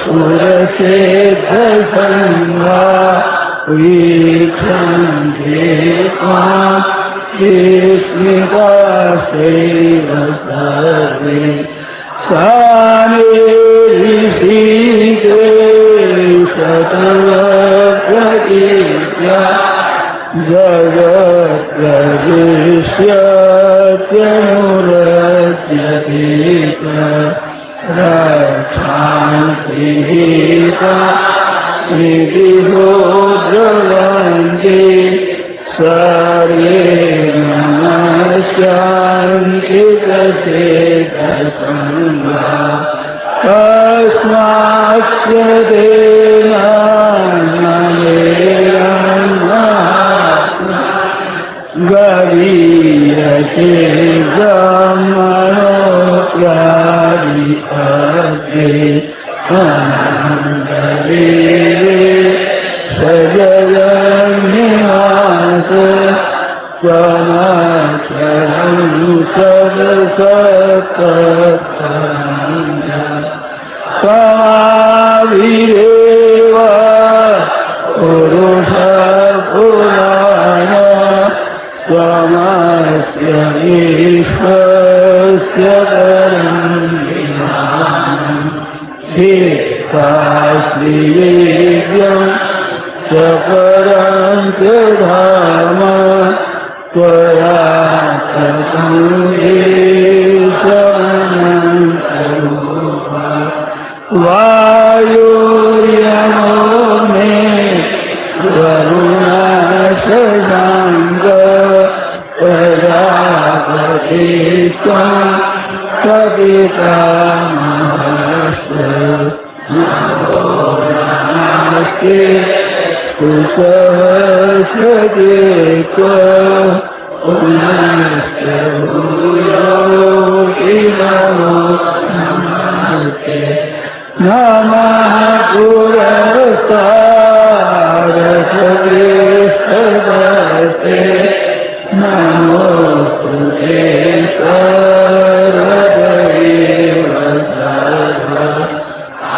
Surase Dhasanga Vikram Ismikaseva sarve Sanirishite Satava Pratitya Jagat Pravishyatyanuratyatita Rakshansihita Vidibhodravandi Sarve Namaskyankita Seta Sangha Tasmakshyadena Namerana Gaviyase Brahmano Pradi Ate Anandavire Sajayannivasa Swamacharam Sadasattatana Swamavireva Purusha Purana Swamasya Ishvasya Param Hikasli Vidyam Saparam Dharma Tvaya Sasamdesanam Sarupa Vayuryamo me Varuna Sajanga Prajapatishtam Kapita Mahasya Namaste Kusahasradekwa Umaste Uyoginamo Namaste Namaha Purasarasagrisadase Namostute Sarvadeva Sarva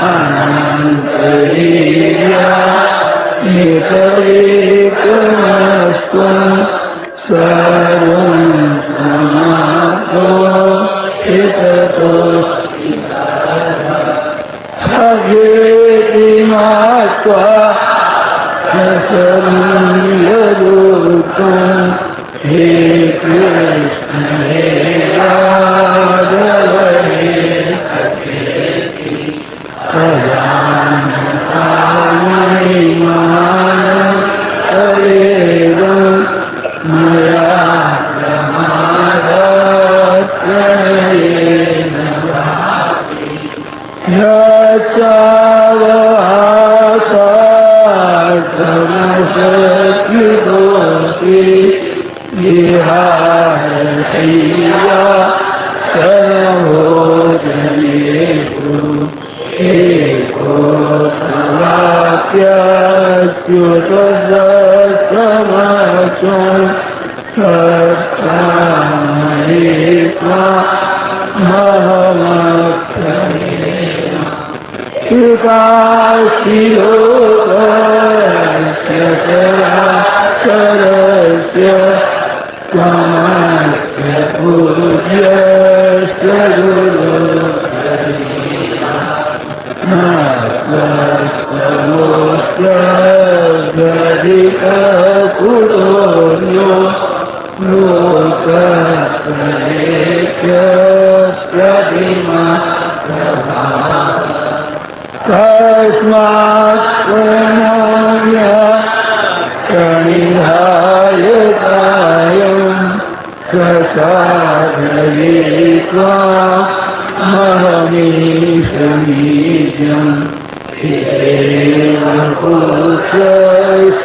Anantarivya Nikarikamastam Sarvam Samato Hitato Sageti Matva Nasamyadutam He Krishna He Radha He Saketi Sajanamaimanam Sarevam Maya Brahmadhyayena Bhakti Yachavasarthamasakhidosi Vihārashiyya sarvojaniku Eko Savakyasyutasasamasyam Satsamayitva Mahamakkhayena Vikashilokasya Sarasya Swamasya Pujyasya Guru Nasya Gadika Kuronyo Lokatrayekya Pradima Tasmat Pranaya Pranidhayatayam Prasadayitva Mahamishamijam Hideva Pushas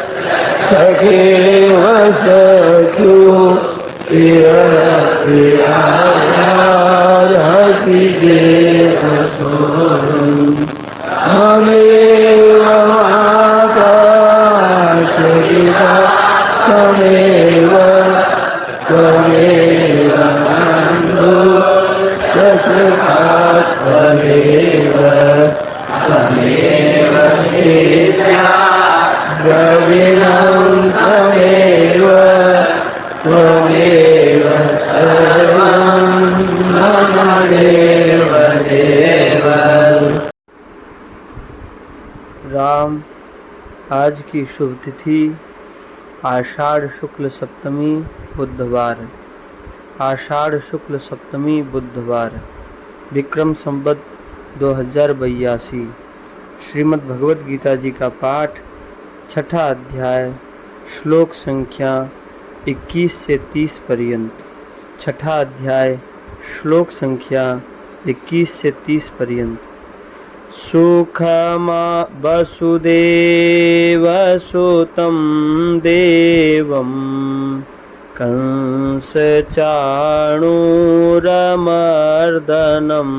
Sakheva Sakhu Priya Priya Radhati Deva Soram Ameva Mata Shakita Sameva Sameva Nando Sasakat Sameva Sameva Nitya Dravinam Sameva आज की शुभ तिथि आषाढ़ शुक्ल सप्तमी बुधवार। आषाढ़ शुक्ल सप्तमी बुधवार, विक्रम संवत 2082। श्रीमद् भगवद गीता जी का पाठ, छठा अध्याय, श्लोक संख्या 21 से 30 पर्यंत। छठा अध्याय, श्लोक संख्या 21 से 30 पर्यंत। सुखमा वसुदेव सुतं देवं कंस चाणूरमर्दनं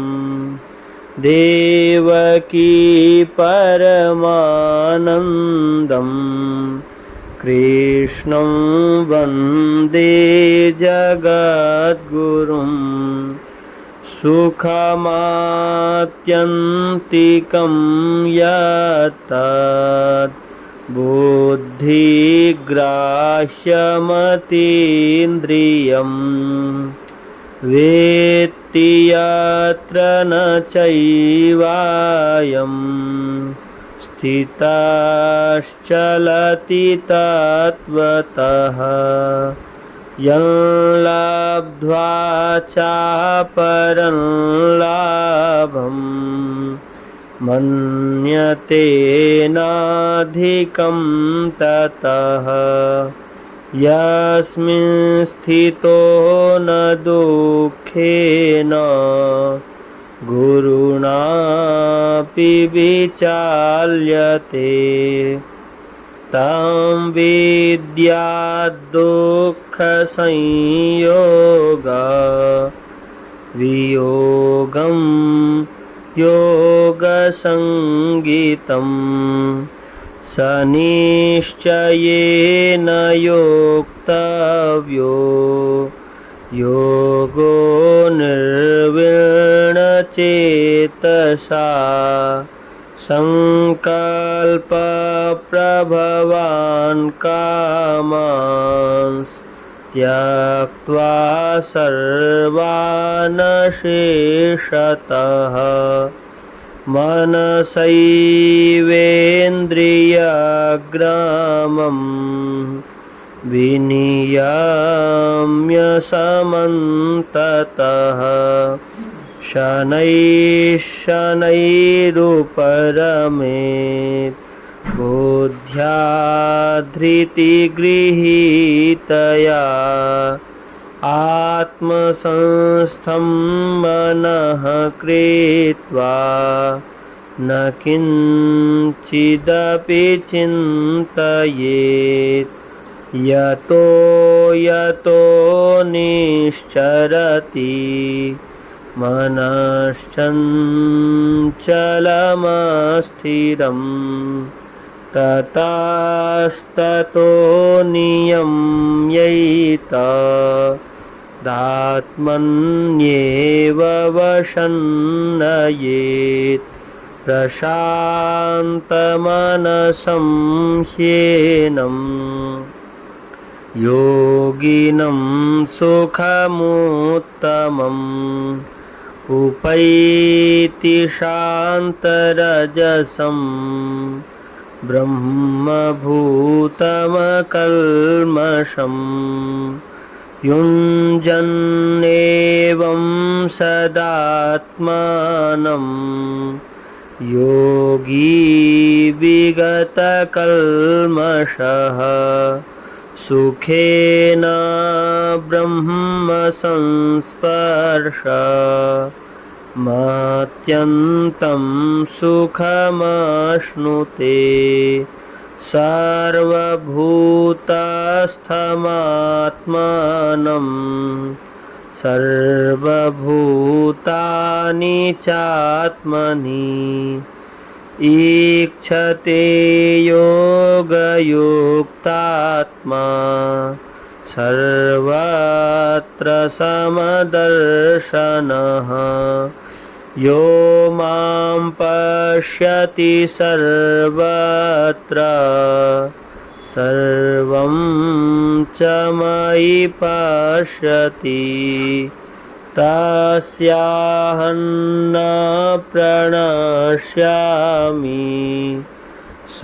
देवकी परमानन्दं कृष्णं वन्दे जगद्गुरुम् सुखमात्यन्तिकं यत्तत् बुद्धिग्राह्यमतीन्द्रियं वेत्ति यत्र न चैवायं स्थितश्चलति तत्त्वतः यल्लब्ध्वा चापरं लाभं मन्यते नाधिकं ततः यस्मिन् स्थितो न दुःखेन गुरुणापि विचाल्यते तं विद्यात् दुःखसंयोगवियोगं योगसंज्ञितं स निश्चयेन योक्तव्यो योगो निर्विण्णचेतसा संकल्पप्रभवान् कामांस् त्यक्त्वा सर्वान् शेषतः मनसैवेन्द्रियग्रामं विनियम्य समन्ततः शनैरुपरमेत् बुद्ध्या धृतिगृहीतया आत्मसंस्थं मनः कृत्वा न किञ्चिदपि चिन्तयेत् यतो निश्चरति मनश्चञ्चलमस्थिरम् ततस्ततो नियम्यैत दात्मन्येव वशन्नयेत् प्रशान्तमनसं ह्येनं योगिनं सुखमुत्तमम् उपैति शान्तरजसं ब्रह्मभूतमकल्मषम् युञ्जन्नेवं सदात्मानं योगी विगतकल्मषः सुखेन ब्रह्म संस्पर्श मत्यन्तं सुखमाश्नुते सर्वभूतस्थमात्मानं सर्वभूतानि चात्मनि ईक्षते योगयुक्तात्मा सर्वत्र समदर्शनः यो मां पश्यति सर्वत्र सर्वं च मयि पश्यति तस्याहं न प्रणश्यामि स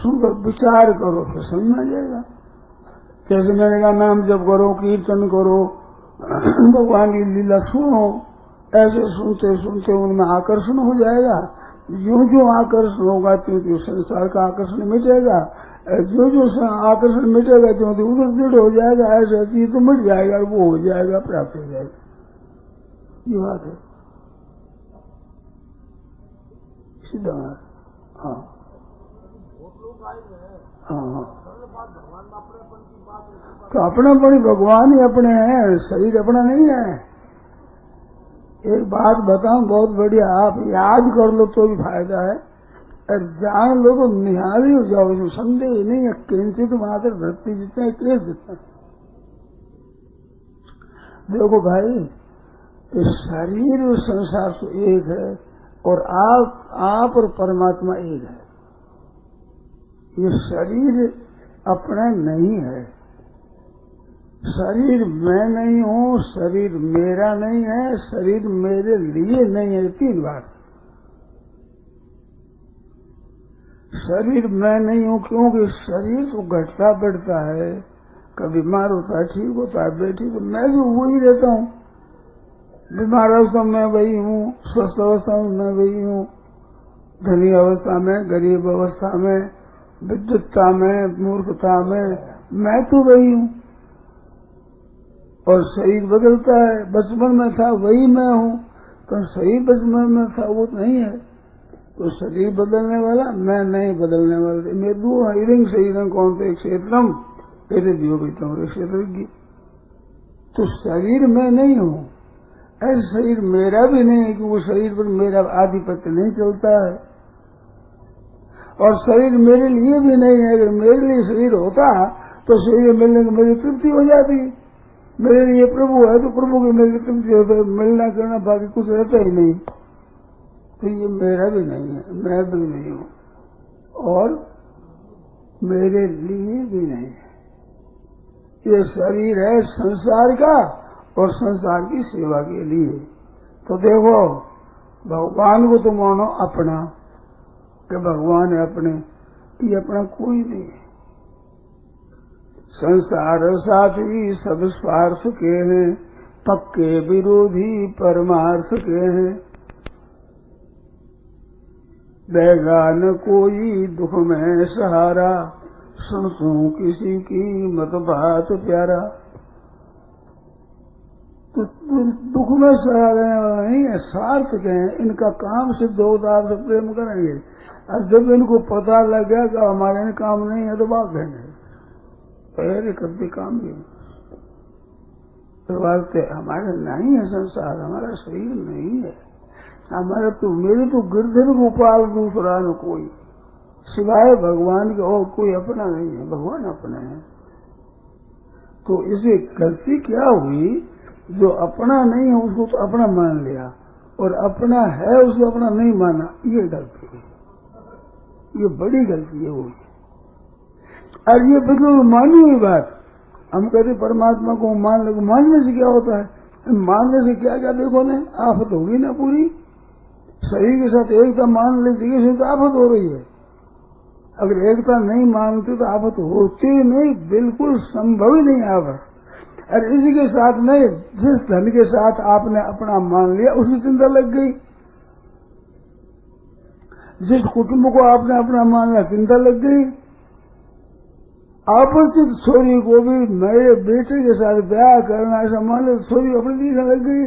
सुनकर विचार करो तो समझ में आ जाएगा। जैसे मैंने कहा नाम जप करो, कीर्तन करो, भगवान की लीला सुनो, ऐसे सुनते सुनते उनमें आकर्षण हो जाएगा। जो जो आकर्षण होगा त्यों त्यों संसार का आकर्षण मिटेगा, जो जो आकर्षण मिटेगा त्यों त्यों उधर दृढ़ हो जाएगा। ऐसा चीज तो मिट जाएगा और वो हो जाएगा, प्राप्त हो जाएगा। ये बात है सीधा। हाँ हाँ, तो अपनापन भगवान ही अपने हैं, शरीर अपना नहीं है। एक बात बताऊं बहुत बढ़िया, आप याद कर लो तो भी फायदा है, और जान लो तो निहाली हो जाओ, इसमें संदेह नहीं है। किंचित मात्र वृत्ति जितना है, क्लेश जितना है। देखो भाई, इस शरीर और संसार तो एक है, और आप और परमात्मा एक है। ये शरीर अपना नहीं है, शरीर मैं नहीं हूँ, शरीर मेरा नहीं है, शरीर मेरे लिए नहीं है। तीन बात। शरीर मैं नहीं हूँ क्योंकि शरीर तो घटता बढ़ता है, कभी बीमार होता है, ठीक होता है, बैठी तो मैं जो वही रहता हूँ। बीमार अवस्था में वही हूँ, स्वस्थ अवस्था में मैं वही हूँ, धनी अवस्था में, गरीब अवस्था में, विद्युतता में, मूर्खता में, मैं तो वही हूँ। और शरीर बदलता है, बचपन में था वही मैं हूँ, पर शरीर बचपन में था वो नहीं है। तो शरीर बदलने वाला, मैं नहीं बदलने वाला। मैं दो हिरंग शरीर कौन थे, एक क्षेत्रम तेरे दियोगितम और एक क्षेत्र। तो शरीर मैं नहीं हूँ, ऐसे शरीर मेरा भी नहीं है, क्योंकि शरीर पर मेरा आधिपत्य नहीं चलता है, और शरीर मेरे लिए भी नहीं है। अगर मेरे लिए शरीर होता तो शरीर मिलने की मेरी तृप्ति हो जाती। मेरे लिए प्रभु है तो प्रभु की मेरी तृप्ति होता है, मिलना करना बाकी कुछ रहता ही नहीं। तो ये मेरा भी नहीं है, मैं भी नहीं हूँ, और मेरे लिए भी नहीं है। ये शरीर है संसार का, और संसार की सेवा के लिए। तो देखो, भगवान को तो मानो अपना, कि भगवान है अपने, ये अपना कोई नहीं है। संसार साथी सब स्वार्थ के हैं, पक्के विरोधी परमार्थ के हैं। देगा न कोई दुख में सहारा, सुनतू किसी की मत बात प्यारा। तो दुख में सहारा देने वाला नहीं है, स्वार्थ के हैं। इनका काम सिद्ध होता आपसे प्रेम करेंगे, और जब इनको पता लग गया कि हमारे काम नहीं है तो भाग देंगे। पहले करते काम भी वास्ते हमारे नहीं है संसार, हमारा शरीर नहीं है, हमारा तो मेरे तो गिरधर गोपाल दूसरा न कोई, सिवाय भगवान के और कोई अपना नहीं है, भगवान अपना है। तो इसे गलती क्या हुई, जो अपना नहीं है उसको तो अपना मान लिया, और अपना है उसको अपना नहीं माना, ये गलती है, ये बड़ी गलती है हुई। और ये बिल्कुल मानी हुई बात, हम कहते परमात्मा को मान ले, मानने से क्या होता है, मानने से क्या क्या देखो ने आफत होगी ना पूरी। शरीर के साथ एकता मान लेती है तो आफत हो रही है, अगर एकता नहीं मानते तो आफत होती नहीं, बिल्कुल संभव ही नहीं आफत। और इसी के साथ में जिस धन के साथ आपने अपना मान लिया उसकी चिंता लग गई, जिस कुटुंब को आपने अपना मान लिया चिंता लग गई। अपरिचित छोरी को भी मेरे बेटे के साथ ब्याह करना ऐसा मान लो, छोरी अपनी दिखने लग गई,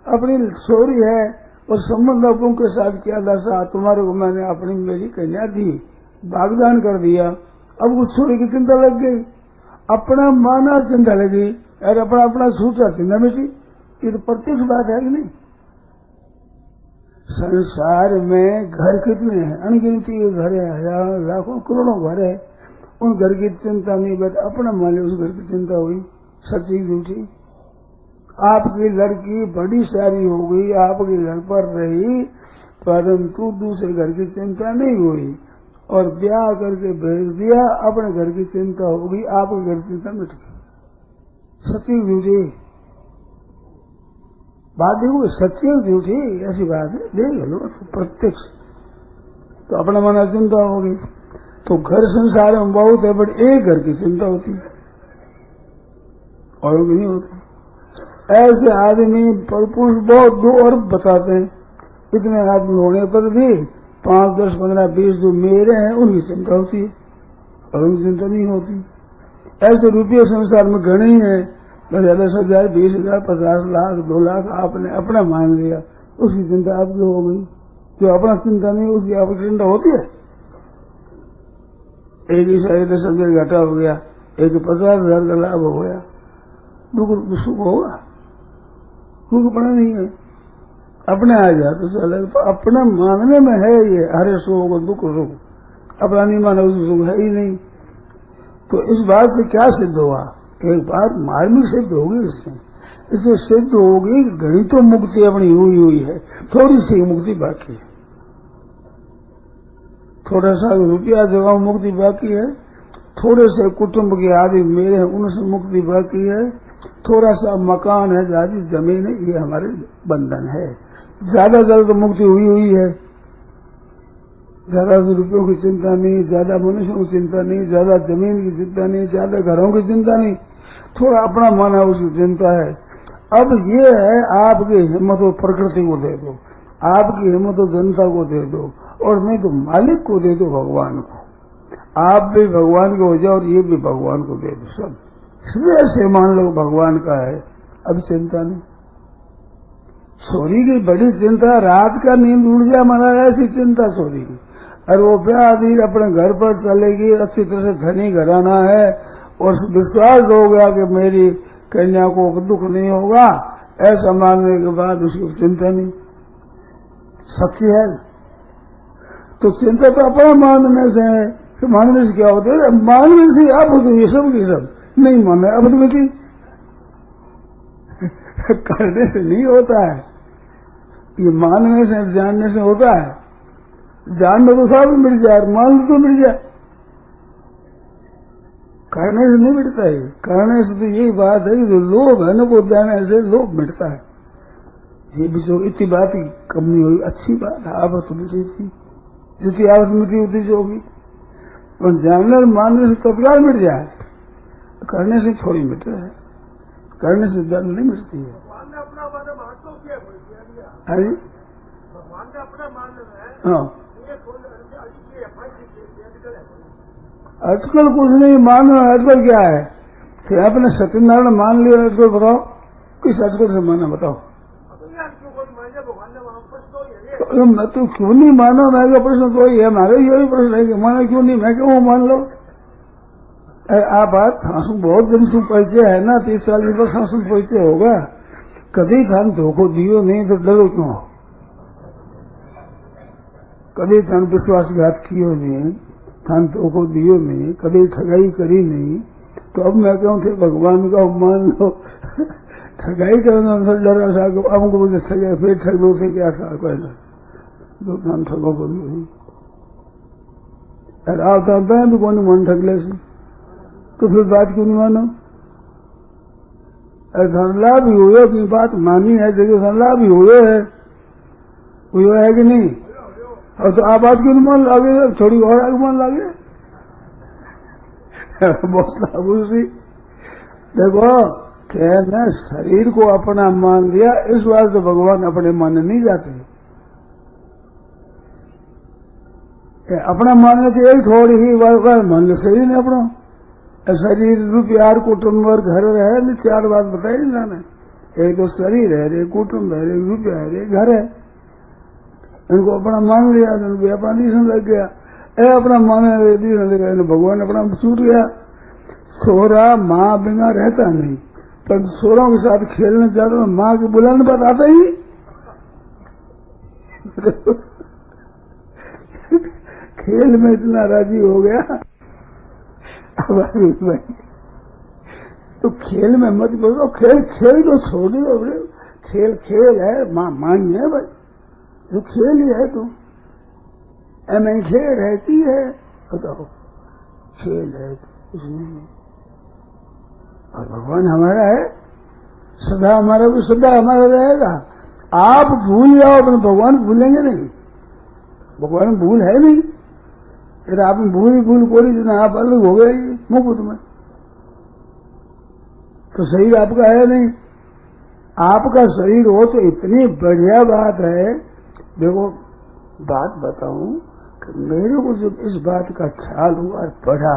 अपनी छोरी है और संबंध अपनों के साथ किया दशा, तुम्हारे को मैंने अपनी मेरी कन्या दी, भागदान कर दिया, अब उस छोरी की चिंता लग गई, अपना माना चिंता लगी, और अपना सूचा चिंता मिटी। ये तो प्रत्यक्ष बात है कि नहीं। संसार में घर कितने हैं, अनगिनती के घर है, हजारों लाखों करोड़ों घर है, उन घर की चिंता नहीं, बट अपना मान उस घर की चिंता हुई, सच्ची झूठी। आपकी लड़की बड़ी सारी हो गई, आपके घर पर रही, परंतु दूसरे घर की चिंता नहीं हुई, और ब्याह करके भेज दिया, अपने घर की चिंता होगी, आपके घर की चिंता मिट गई। सच्ची झूठी बात देखो, सच्ची झूठी ऐसी बात है, देख लो प्रत्यक्ष। तो अपना मना चिंता होगी। तो घर संसार में बहुत है, बट एक घर की चिंता होती है, और नहीं होती। ऐसे आदमी पर पुरुष बहुत 2 अरब बताते हैं। इतने आदमी होने पर भी 5, 10, 15, 20 जो मेरे हैं उनकी चिंता होती है, और उनकी चिंता नहीं होती। ऐसे रुपये संसार में घने ही है, 10,000, 20,000, 50 लाख, 2 लाख आपने अपना मान लिया, उसकी चिंता आपकी हो गई। जो अपना चिंता नहीं उसकी आपकी चिंता होती है। एक ही साइड 10,000 घाटा हो गया, एक 50,000 का लाभ हो गया, दुख सुख होगा, दुख पड़ा नहीं है। अपने आ जाए तो चले, तो अपना मानने में है ये हरे सुख और दुख सुख, अपना नहीं माना उसमें सुख है ही नहीं। तो इस बात से क्या सिद्ध हुआ? एक बात मार्मिक सिद्ध होगी इससे सिद्ध होगी कि घड़ी तो मुक्ति अपनी हुई है, थोड़ी सी मुक्ति बाकी है। थोड़ा सा रुपया जगह मुक्ति बाकी है, थोड़े से कुटुंब के आदि मेरे हैं उनसे मुक्ति बाकी है, थोड़ा सा मकान है, ज्यादा जमीन है, ये हमारे बंधन है। ज्यादा तो मुक्ति हुई है। ज्यादा रुपयों की चिंता नहीं, ज्यादा मनुष्यों की चिंता नहीं, ज्यादा जमीन की चिंता नहीं, ज्यादा घरों की चिंता नहीं, थोड़ा अपना मन है उसकी चिंता है। अब ये है आपकी हिम्मत हो प्रकृति को दे दो, आपकी हिम्मत हो जनता को दे दो, और नहीं तो मालिक को दे दो, भगवान को। आप भी भगवान को हो जाओ और ये भी भगवान को दे दो। सब हृदय से मान लो भगवान का है, अब चिंता नहीं। सोरी की बड़ी चिंता रात का नींद उड़ जाए महाराज, ऐसी चिंता सोरी की। और वो ब्याह अपने घर पर चलेगी, अच्छी तरह से धनी घराना है, और विश्वास हो गया कि मेरी कन्या को दुख नहीं होगा, ऐसा मानने के बाद उसकी चिंता नहीं। सच्ची है तो चिंता तो अपना मानने से है। कि मानने से क्या होता है? मानने से आप हो तो ये सब की सब नहीं माने, अब तो बेटी करने से नहीं होता है, ये मानने से जानने से होता है। जानने तो सब मिट जाए, मान लो तो मिट जाए, करने से नहीं मिटता है। करने से तो यही बात है कि जो लोभ है ना, वो देने से लोभ मिटता है। ये भी जो इतनी बात की कमी हुई, अच्छी बात है, आपस में मिटी थी, जितनी आपस में मिटी होती जो होगी। और जानने और मानने से तत्काल मिट जाए, करने से थोड़ी मिट रहा है, करने से दर्द नहीं मिटती है। अरे हाँ, अटकल कुछ नहीं, मानो अटकल क्या है? कि आपने सत्यनारायण मान लिया, अटकल बताओ, किस अटकल से माना बताओ? तो मैं तो क्यों नहीं मानो, मैं क्या प्रश्न तो ही है, हमारे यही प्रश्न है कि मानो क्यों नहीं, मैं क्यों मान लो। आप बात हाँसू बहुत दिन से परिचय है ना, 30-40 वर्ष हाँसू परिचय होगा, कभी थान धोखो दियो नहीं तो डरो क्यों? कभी थान विश्वासघात कियो नहीं, थान धोखो दियो नहीं, कभी ठगाई करी नहीं, तो अब मैं कहूँ थे भगवान का मान लो। ठगाई करना डरा सा, हमको मुझे ठगे फिर ठग दो थे क्या सा कहना, तो थान ठगो बोली नहीं। अरे आप मैं भी कौन मन ठग ले, तो फिर बात क्यों नहीं मानो? अरे लाभ ही हो कि बात मानी है, देखो लाभ ही है कि नहीं? और तो आप बात क्यों नहीं मान लागे, थोड़ी और आगे मान लागे। बहुत लाभ उसी देखो कहना, शरीर को अपना मान लिया, इस बात से भगवान अपने मानने नहीं जाते। अपना मानने से एक थोड़ी ही बात मान लो, शरीर ने अपना शरीर रुपया कुटुंब और घर है, 4 बात बताई जाने। एक तो शरीर है रे, कुटुंब है रे, रुपया है रे, घर है। इनको अपना मान लिया तो उनको अपना दिशा लग गया, अपना माने दिशा लग गया, भगवान अपना छूट गया। सोरा माँ बिना रहता नहीं, पर सोरों के साथ खेलने जाता तो माँ की बुलाने बात आता ही नहीं। खेल में इतना राजी हो गया। भाई तो खेल में मत बोलो, खेल तो छोड़ दो, खेल है, मान्य है भाई, तो खेल ही है। तो मैं खेल रहती है, बताओ खेल है तो कुछ नहीं। और भगवान हमारा है, सदा हमारा भी सदा हमारा रहेगा। आप भूल जाओ अपने भगवान, भूलेंगे नहीं। भगवान में भूल है नहीं। फिर आप में भूल ही भूल कोरी जितना आप अलग हो गए मुफ्त में, तो शरीर आपका है नहीं। आपका शरीर हो तो इतनी बढ़िया बात है। देखो बात बताऊं कि मेरे को जब इस बात का ख्याल हुआ और पढ़ा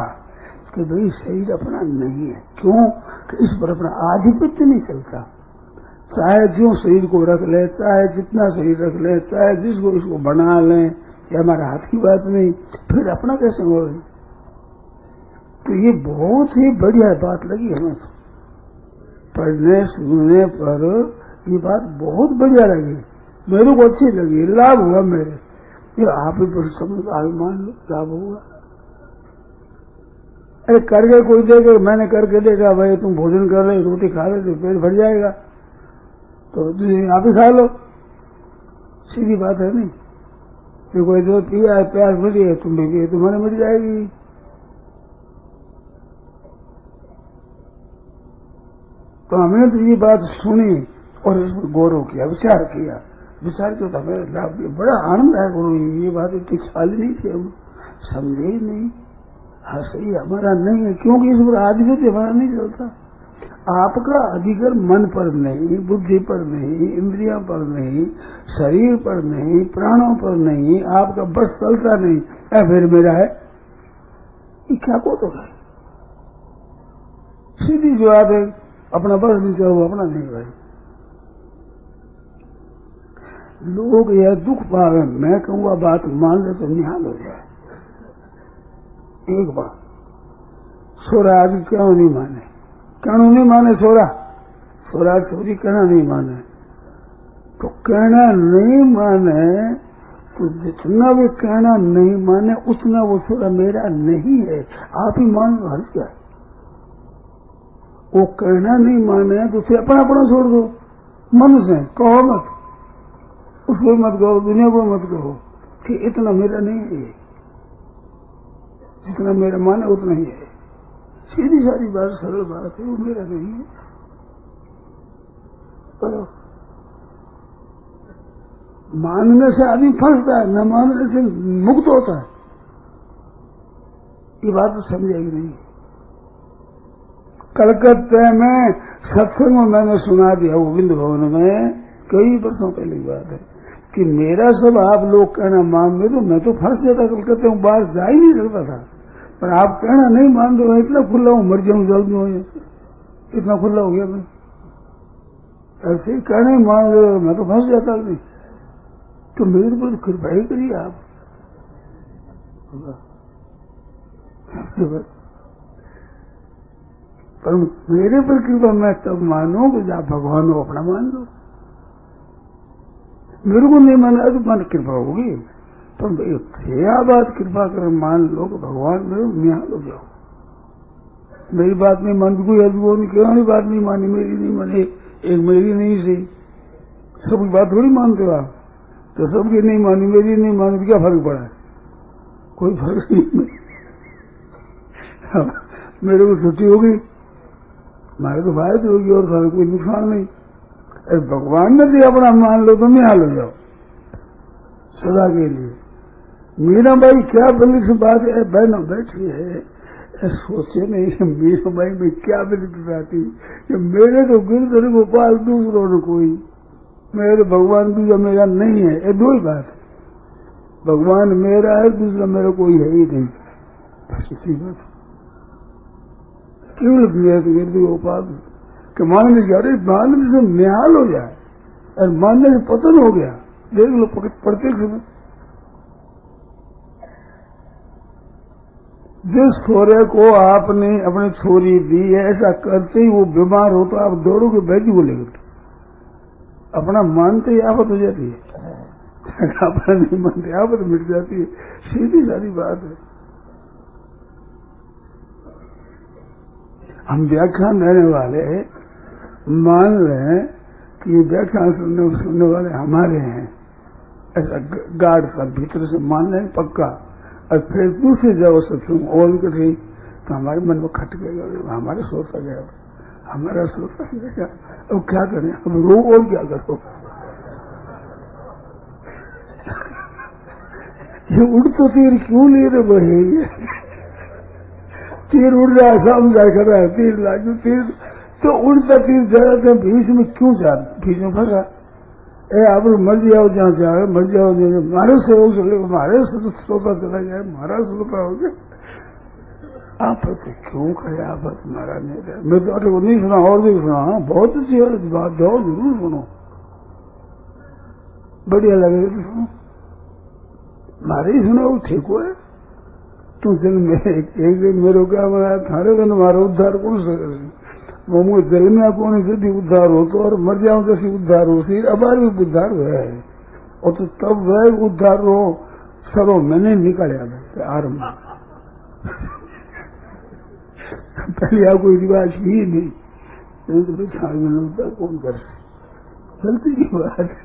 कि भाई शरीर अपना नहीं है, क्यों कि इस पर अपना आधिपत्य नहीं चलता। चाहे जो शरीर को रख ले, चाहे जितना शरीर रख ले, चाहे जिसको इसको बना लें, ये हमारे हाथ की बात नहीं, फिर अपना कैसे हो रही। तो ये बहुत ही बढ़िया बात लगी हमें तो। पढ़ने सुनने पर ये बात बहुत बढ़िया लगी, मेरे को अच्छी लगी, लाभ हुआ मेरे। ये आप ही पर समझ आगे मान लो लाभ हुआ। अरे करके कोई देगा, मैंने करके देखा भाई तुम भोजन कर रहे रोटी खा रहे तो पेट भर जाएगा, तो आप ही खा लो, सीधी बात है नहीं। ये कोई तो पिया है, प्यास मिली है, तुम भी पिए तुम्हारे मिल जाएगी। तो हमने तो ये बात सुनी और इसमें गौरव किया, विचार किया, विचार किया तो हमें लाभ दिया। बड़ा आनंद है गुरु, ये बात इतनी ख्याल नहीं थी, हम समझे ही नहीं। हाँ सही हमारा नहीं है, क्योंकि इस पर आधिपत्य हमारा नहीं चलता। आपका अधिकार मन पर नहीं, बुद्धि पर नहीं, इंद्रियों पर नहीं, शरीर पर नहीं, प्राणों पर नहीं, आपका बस चलता नहीं। फिर मेरा है ये क्या को तो है, सीधी जो बात है, अपना बस नहीं चलो, अपना नहीं भाई। लोग यह दुख पावे, मैं कहूंगा बात मान ले तो निहाल हो जाए। एक बात सोरा आज क्यों नहीं माने, कहना नहीं माने, सोरा सोरी कहना नहीं माने, तो कहना नहीं माने तो जितना भी कहना नहीं माने उतना वो सोरा मेरा नहीं है। आप ही मान लो, हर्ष क्या है। वो कहना नहीं माने तो फिर अपना अपना छोड़ दो, मन से कहो मत, उसको मत कहो, दुनिया को मत कहो कि इतना मेरा नहीं है, जितना मेरा माने उतना ही है। सीधी सारी बात, सरल बात है, वो मेरा नहीं है। पर मानने से आदमी फंसता है, न मानने से मुक्त होता है। ये बात तो समझेगी नहीं। कलकत्ते में सत्संग में मैंने सुना दिया, गोविंद भवन में, कई वर्षों पहले की बात है कि मेरा सब आप लोग कहना मान दे तो मैं तो फंस जाता, कलकत्ते में बाहर जा ही नहीं सकता था। पर आप कहना नहीं मान दो, मैं इतना खुला हूं, मर जाऊं जल्द में, इतना खुला हो गया मैं। ऐसे ही कहना ही मान लो, मैं तो फंस जाता नहीं। तो मेरे ऊपर तो कृपा ही करिए आप। पर मेरे पर कृपा मैं तब मानू कि आप भगवान को अपना मान लो। मेरे को नहीं माना तो मन कृपा होगी, पर यह बात कृपा कर मान लो कि भगवान मेरे निहाल हो जाओ। मेरी बात नहीं मानती कोई अदगो नहीं, क्यों नहीं बात नहीं मानी, मेरी नहीं मानी, एक मेरी नहीं सी, सबकी बात थोड़ी मानते हो आप। तो सबकी नहीं मानी, मेरी नहीं मानी, तो क्या फर्क पड़ा है, कोई फर्क नहीं। मेरे को छुट्टी होगी, हमारे को फायदे होगी और सारा कोई नुकसान नहीं। अरे भगवान ने दिया अपना मान लो तो निहाल हो जाओ सदा के लिए। मीरा बाई क्या बलिक से बात है, बहनों बैठी है, सोचे नहीं मीरा बाई में क्या बलिक बाती कि मेरे तो गिरधर गोपाल दूसरों ने कोई, मेरे भगवान दूसरा मेरा नहीं है। ये दो ही बात है, भगवान मेरा है, दूसरा मेरा कोई है ही नहीं, बस इसी बात। केवल गिरधर गोपाल कि मानने से, अरे मानने से निहाल हो जाए और मानने से पतन हो गया, देख लो प्रत्येक समय। जिस छोरे को आपने अपनी छोरी दी है, ऐसा करते ही वो बीमार हो तो आप दौड़ोगे बैठी को लेकर, अपना मानते ही आफत हो जाती है, अपना नहीं मानते आफत मिट जाती है, सीधी सारी बात है। हम व्याख्यान देने वाले मान लें कि ये व्याख्यान सुनने वाले हमारे हैं, ऐसा गाढ़ का भीतर से मान लें पक्का, और फिर दूसरी जगह सत्संग और कठी तो हमारे मन में खट गया, हमारे सोचा गया, हमारा सोचा गया, अब क्या करें, अब रो और क्या करो। ये उड़तो तीर क्यों ले रहे भाई? तीर उड़ रहा है, सामने जा खड़ा है, तीर लागू, तीर तो उड़ता तीर ज्यादा बीच में क्यों जा, बीच में फंसा? आप मर्जी आओ, जहां से आओ मर्जी आओ, मारे से हो चले, मारे से श्रोता चला जाए, मारा श्रोता हो गया। आप क्यों करे आप मारा नहीं? मैं तो अटक नहीं सुना, और भी सुना। हाँ, बहुत अच्छी बात, जाओ जरूर सुनो, बढ़िया लगे तो सुनो। मारे ही सुना वो ठीक हुआ। तू जल में एक दिन मेरे क्या बनाया, थारे दिन मारो उद्धार कौन से वो जल में कौन से उद्धार हो तो, और मर जाओ जैसे उद्धार हो, सिर अबार भी उद्धार हुआ है। और तो तब वह उद्धार हो सरो मैंने निकाला आरम्भ। पहले आप कोई रिवाज की ही नहीं, तो बेचार में उद्धार कौन कर से, गलती की बात है।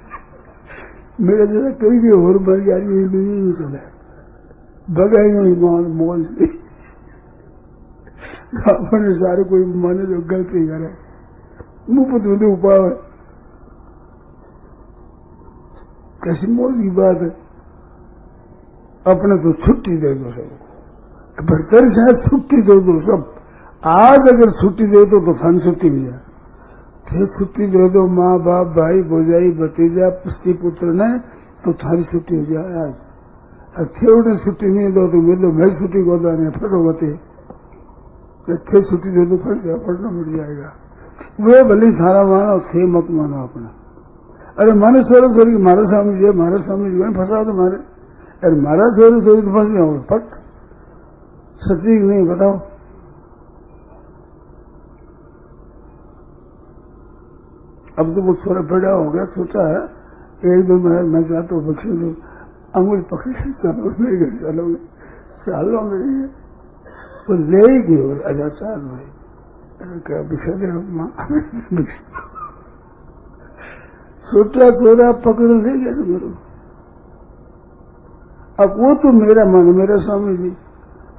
मेरा जरा कहीं भी और मर गया, नहीं चला बगाई मोल से। अपने सारे कोई माने जो गलती करे, मुफ्त में उपाय कैसी मौज की बात है। अपने तो छुट्टी दे दो सब, बेहतर शायद छुट्टी दे दो सब। आज अगर छुट्टी दे दो तो सन छुट्टी भी जाए थे, छुट्टी दे दो माँ बाप भाई भौजाई भतीजा पुस्ती पुत्र ने, तो थारी छुट्टी हो जाए आज। थे उन्हें छुट्टी नहीं दो तो मिलो मैं छुट्टी को दाने फटो बते, थे छुट्टी दे दो फट जाए, पढ़ना मिट जाएगा। वे भले थारा मानो थे मत मानो अपना। अरे मारे सोरे सोरी मारा स्वामी जी, मारा स्वामी जी वही फंसा तो मारे, अरे मारा सोरे सोरी तो फंस जाओ फट। सच्ची नहीं बताओ, अब तो वो थोड़ा बड़ा हो गया, सोचा है एक दो मैं चाहता हूँ बख्शे जो अंगुल पकड़ चलो मेरे घर चलोगे, चलो मेरे वो ले ही गए। अच्छा साल भाई क्या भिक्षा दे सोचा सोरा पकड़ ले गया सब मेरे। अब वो तो मेरा मन मेरा स्वामी जी,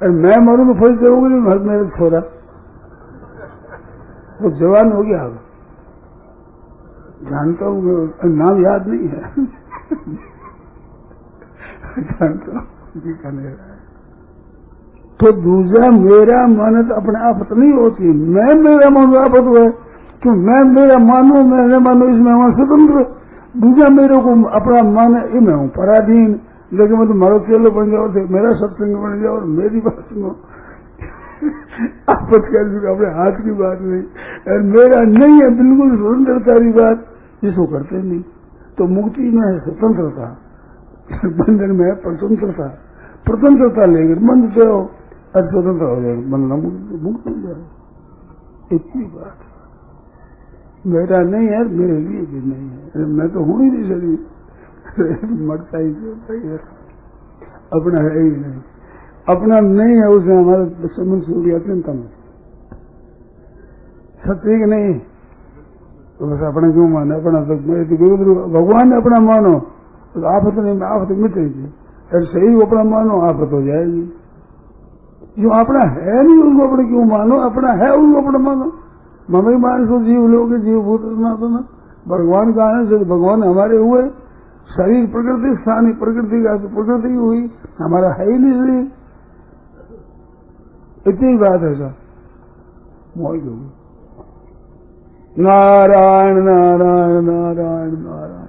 और मैं मरूं तो फंस जाऊंगी मेरा छोरा, वो जवान हो गया। अब जानता हूँ मैं, नाम याद नहीं है जानता हूँ करने रहा है। तो दूसरा मेरा मन अपने आप नहीं होती, मैं मेरा मन आप है कि मैं मेरा मानू मैं न मानू, इसमें हूँ स्वतंत्र। दूसरा मेरे को अपना मन मैं हूँ पराधीन, जबकि मैं तो मारो चेलो बन जाओ, मेरा सत्संग बन जाओ और मेरी बात सुनो। आपस कर अपने हाथ की बात नहीं, और मेरा नहीं है बिल्कुल स्वतंत्रता की बात, जिसको करते नहीं। तो मुक्ति में है स्वतंत्रता, बंधन में है स्वतंत्रता। स्वतंत्रता लेकर बंध से हो और स्वतंत्र हो जाएगा, बंधना मुक्त हो जाएगा। इतनी बात मेरा नहीं है, मेरे लिए भी नहीं है, मैं तो हूं ही नहीं शरीर, मरता ही अपना है ही नहीं। अपना नहीं है, उसने हमारा संबंध छूट गया चिंता में। सच्ची कि नहीं? तो बस अपना क्यों मानो, अपना तो गुरु भगवान ने अपना मानो तो आफत नहीं, आफत मिटेगी। और सही अपना मानो आफत हो जाएगी। जो अपना है नहीं उसको अपने क्यों मानो, अपना है उसको अपना मानो। मम्मी मानस को जीव लोगे, जीव भूत सनातन भगवान का आने से तो भगवान हमारे हुए। शरीर प्रकृति स्थानीय प्रकृति का तो प्रकृति हुई, हमारा है ही नहीं शरीर। इतनी बात है सर, मौज होगी। नारायण नारायण नारायण नारायण।